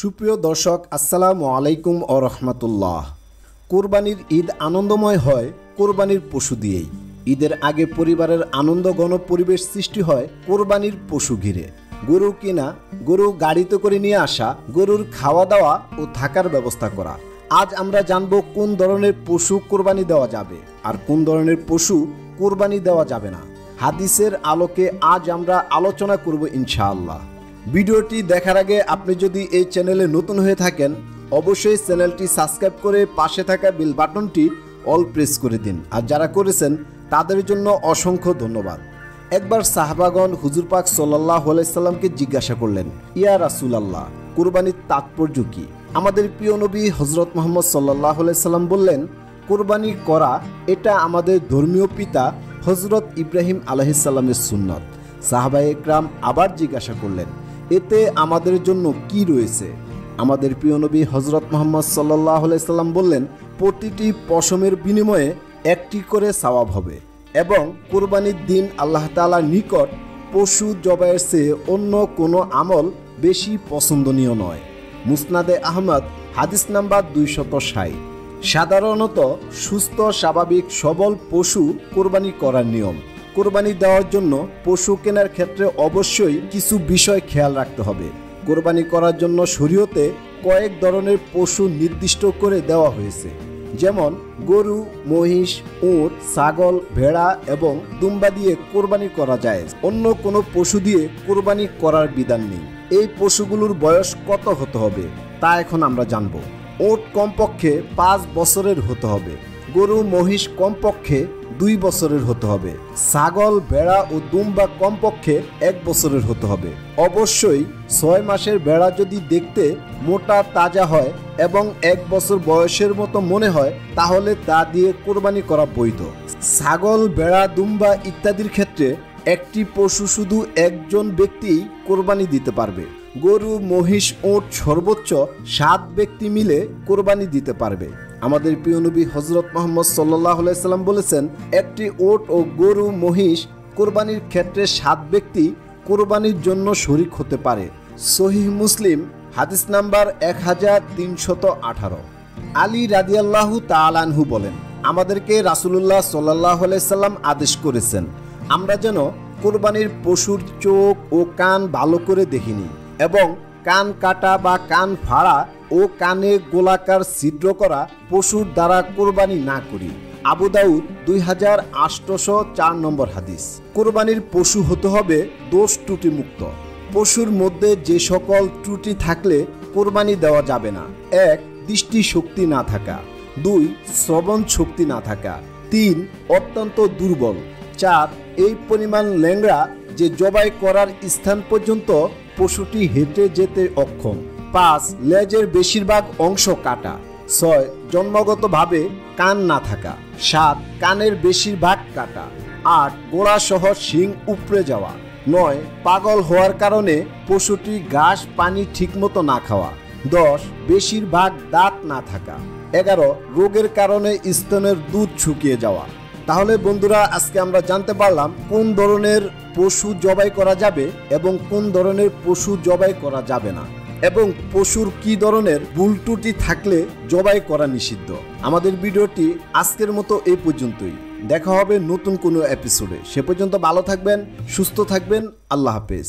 সুপ্রিয় দর্শক আসসালামু আলাইকুম ও রহমতুল্লাহ। কোরবানির ঈদ আনন্দময় হয় কোরবানির পশু দিয়েই। ঈদের আগে পরিবারের আনন্দঘন পরিবেশ সৃষ্টি হয় কোরবানির পশু ঘিরে। গরু কিনা, গরু গাড়িতে করে নিয়ে আসা, গরুর খাওয়া দাওয়া ও থাকার ব্যবস্থা করা। আজ আমরা জানব কোন ধরনের পশু কোরবানি দেওয়া যাবে আর কোন ধরনের পশু কোরবানি দেওয়া যাবে না। হাদিসের আলোকে আজ আমরা আলোচনা করব ইনশাআল্লাহ। ভিডিওটি দেখার আগে আপনি যদি এই চ্যানেলে নতুন হয়ে থাকেন অবশ্যই চ্যানেলটি সাবস্ক্রাইব করে পাশে থাকা বেল বাটনটি অল প্রেস করে দিন। আর যারা করেছেন তাদের জন্য অসংখ্য ধন্যবাদ। একবার সাহাবাগণ হুজুর পাক সাল্লাল্লাহু আলাইহি সাল্লামকে জিজ্ঞাসা করলেন, ইয়া রাসূলুল্লাহ, কুরবানির তাৎপর্য কি? আমাদের প্রিয় নবী হযরত মুহাম্মদ সাল্লাল্লাহু আলাইহি সাল্লাম বললেন, কুরবানি করা এটা আমাদের ধর্মীয় পিতা হযরত ইব্রাহিম আলাইহিস সালামের সুন্নত। সাহাবায়ে কেরাম আবার জিজ্ঞাসা করলেন, এতে আমাদের জন্য কি রয়েছে? আমাদের প্রিয় নবী হযরত মুহাম্মদ সাল্লাল্লাহু আলাইহি সাল্লাম বললেন, প্রতিটি পশমের বিনিময়ে একটি করে সওয়াব হবে এবং কুরবানির দিন আল্লাহ তাআলার নিকট পশু জবাইয়ের চেয়ে অন্য কোনো আমল বেশি পছন্দনীয় নয়। মুসনাদে আহমদ হাদিস নাম্বার 260। সাধারণত সুস্থ স্বাভাবিক সবল পশু কোরবানি করার নিয়ম। কোরবানি দেওয়ার জন্য পশু কেনার ক্ষেত্রে অবশ্যই কিছু বিষয় খেয়াল রাখতে হবে। কোরবানি করার জন্য শরীয়তে কয়েক ধরনের পশু নির্দিষ্ট করে দেওয়া হয়েছে, যেমন গরু, মহিষ, উট, ছাগল, ভেড়া এবং দুম্বা দিয়ে কোরবানি করা যায়। অন্য কোনো পশু দিয়ে কোরবানি করার বিধান নেই। এই পশুগুলোর বয়স কত হতে হবে তা এখন আমরা জানব। উট কমপক্ষে 5 বছরের হতে হবে। গরু, মহিষ কমপক্ষে 2 বছরের হতে হবে। ছাগল, ভেড়া ও দুম্বা কমপক্ষে 1 বছরের হতে হবে। অবশ্যই 6 মাসের ভেড়া যদি দেখতে মোটা তাজা হয় এবং 1 বছর বয়সের মতো মনে হয় তাহলে তা দিয়ে কোরবানি করা বৈধ। ছাগল, ভেড়া, দুম্বা ইত্যাদির ক্ষেত্রে একটি পশু শুধু একজন ব্যক্তিই কোরবানি দিতে পারবে। গরু, মহিষ, উট সর্বোচ্চ 7 ব্যক্তি মিলে কোরবানি দিতে পারবে। আমাদের প্রিয় নবী হযরত মুহাম্মদ সাল্লাল্লাহু আলাইহি সাল্লাম বলেছেন, একটি উট ও গরু, মহিষ কোরবানির ক্ষেত্রে 7 ব্যক্তি কোরবানির জন্য শরীক হতে পারে। সহিহ মুসলিম হাদিস নাম্বার 1318। আলী রাদিয়াল্লাহু তাআলা আনহু বলেন, আমাদেরকে রাসূলুল্লাহ সাল্লাল্লাহু আলাইহি সাল্লাম আদেশ করেছেন আমরা যেন কোরবানির পশুর চোখ ও কান ভালো করে দেখিনি এবং কান কাটা বা কান ফাড়া ও কানে গোলাকার ছিদ্র করা পশুর দ্বারা কোরবানি না করি। আবু দাউদ 2804 নম্বর হাদিস। কোরবানির পশু হতে হবে দোষ ত্রুটি মুক্ত। পশুর মধ্যে যে সকল ত্রুটি থাকলে কোরবানি দেওয়া যাবে না: 1. দৃষ্টি শক্তি না থাকা, 2. শ্রবণ শক্তি না থাকা, 3. অত্যন্ত দুর্বল, 4. এই পরিমাণ ল্যাংড়া যে জবাই করার স্থান পর্যন্ত পশুটি হেঁটে যেতে অক্ষম, 5. লেজের বেশিরভাগ অংশ কাটা, 6. জন্মগতভাবে কান না থাকা, 7. কানের বেশিরভাগ কাটা, 8. গোড়া সহ শিং উপড়ে যাওয়া, 9. পাগল হওয়ার কারণে পশুটি ঘাস পানি ঠিকমতো না খাওয়া, 10. বেশিরভাগ দাঁত না থাকা, 11. রোগের কারণে স্তনের দুধ শুকিয়ে যাওয়া। তাহলে বন্ধুরা, আজকে আমরা জানতে পারলাম কোন ধরনের পশু জবাই করা যাবে এবং কোন ধরনের পশু জবাই করা যাবে না, এবং পশুর কি ধরনের ভুল ত্রুটি থাকলে জবাই করা নিষিদ্ধ। আমাদের ভিডিওটি আজকের মতো এই পর্যন্তই। দেখা হবে নতুন কোনো এপিসোডে। সে পর্যন্ত ভালো থাকবেন, সুস্থ থাকবেন। আল্লাহ হাফেজ।